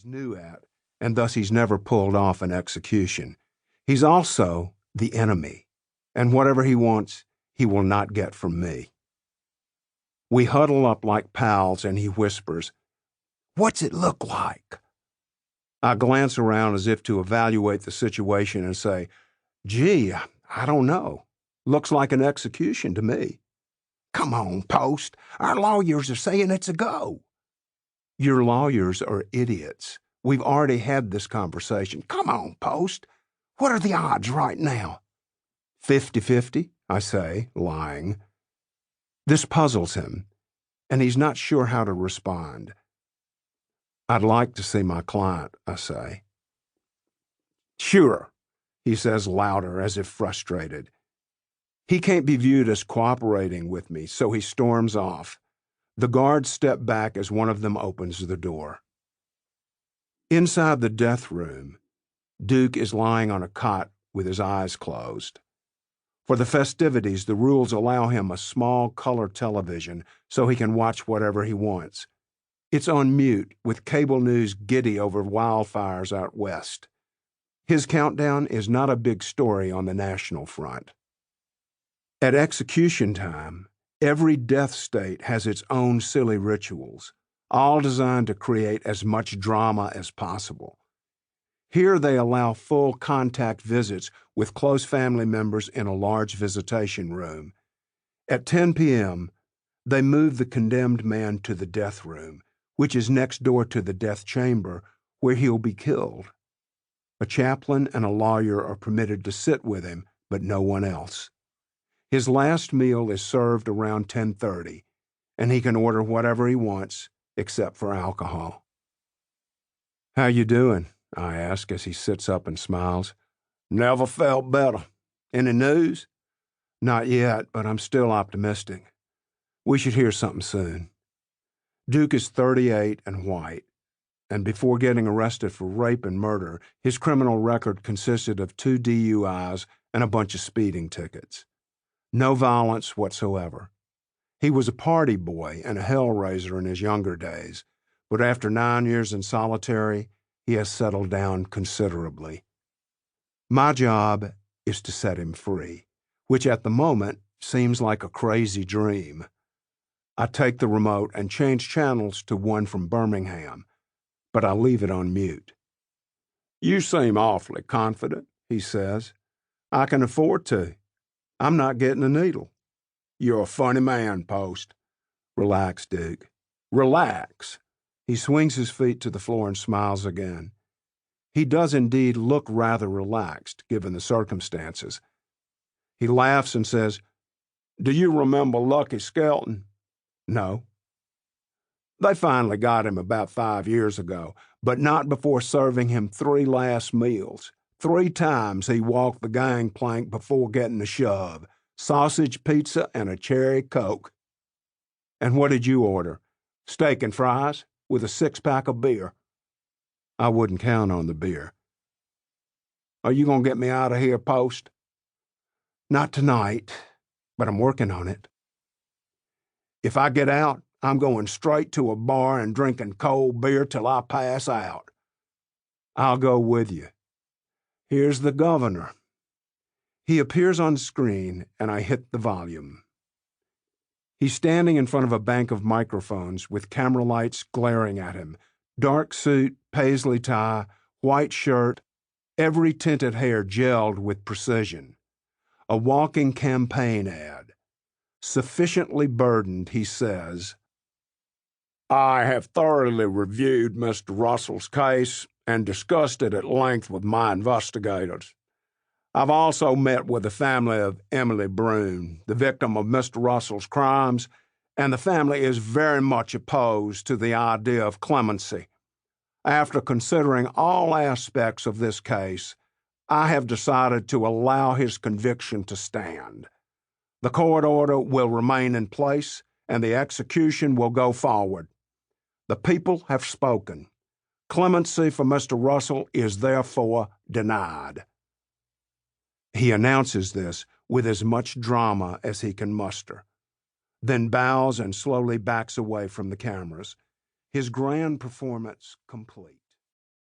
he's new at, and thus he's never pulled off an execution. He's also the enemy, and whatever he wants, he will not get from me. We huddle up like pals, and he whispers, "What's it look like?" I glance around as if to evaluate the situation and say, "Gee, I don't know. Looks like an execution to me." "Come on, Post. Our lawyers are saying it's a go." "Your lawyers are idiots. We've already had this conversation." "Come on, Post. What are the odds right now?" 50-50, I say, lying. This puzzles him, and he's not sure how to respond. "I'd like to see my client," I say. "Sure," he says louder, as if frustrated. He can't be viewed as cooperating with me, so he storms off. The guards step back as one of them opens the door. Inside the death room, Duke is lying on a cot with his eyes closed. For the festivities, the rules allow him a small color television so he can watch whatever he wants. It's on mute, with cable news giddy over wildfires out west. His countdown is not a big story on the national front. At execution time, every death state has its own silly rituals, all designed to create as much drama as possible. Here they allow full contact visits with close family members in a large visitation room. At 10 p.m., they move the condemned man to the death room, which is next door to the death chamber, where he'll be killed. A chaplain and a lawyer are permitted to sit with him, but no one else. His last meal is served around 10:30, and he can order whatever he wants, except for alcohol. "How you doing?" I ask as he sits up and smiles. "Never felt better. Any news?" "Not yet, but I'm still optimistic. We should hear something soon." Duke is 38 and white, and before getting arrested for rape and murder, his criminal record consisted of 2 DUIs and a bunch of speeding tickets. No violence whatsoever. He was a party boy and a hellraiser in his younger days, but after 9 years in solitary, he has settled down considerably. My job is to set him free, which at the moment seems like a crazy dream. I take the remote and change channels to one from Birmingham, but I leave it on mute. "You seem awfully confident," he says. "I can afford to. I'm not getting a needle." "You're a funny man, Post." "Relax, Duke. Relax." He swings his feet to the floor and smiles again. He does indeed look rather relaxed, given the circumstances. He laughs and says, "Do you remember Lucky Skelton?" "No." "They finally got him about 5 years ago, but not before serving him 3 last meals. 3 times he walked the gangplank before getting a shove. Sausage pizza and a cherry Coke." "And what did you order?" "Steak and fries with a 6-pack of beer." "I wouldn't count on the beer." "Are you going to get me out of here, Post?" "Not tonight, but I'm working on it." "If I get out, I'm going straight to a bar and drinking cold beer till I pass out." "I'll go with you. Here's the governor." He appears on screen, and I hit the volume. He's standing in front of a bank of microphones with camera lights glaring at him. Dark suit, paisley tie, white shirt, every tinted hair gelled with precision. A walking campaign ad. Sufficiently burdened, he says, "I have thoroughly reviewed Mr. Russell's case and discussed it at length with my investigators. I've also met with the family of Emily Brune, the victim of Mr. Russell's crimes, and the family is very much opposed to the idea of clemency. After considering all aspects of this case, I have decided to allow his conviction to stand. The court order will remain in place, and the execution will go forward. The people have spoken. Clemency for Mr. Russell is therefore denied." He announces this with as much drama as he can muster, then bows and slowly backs away from the cameras, his grand performance complete.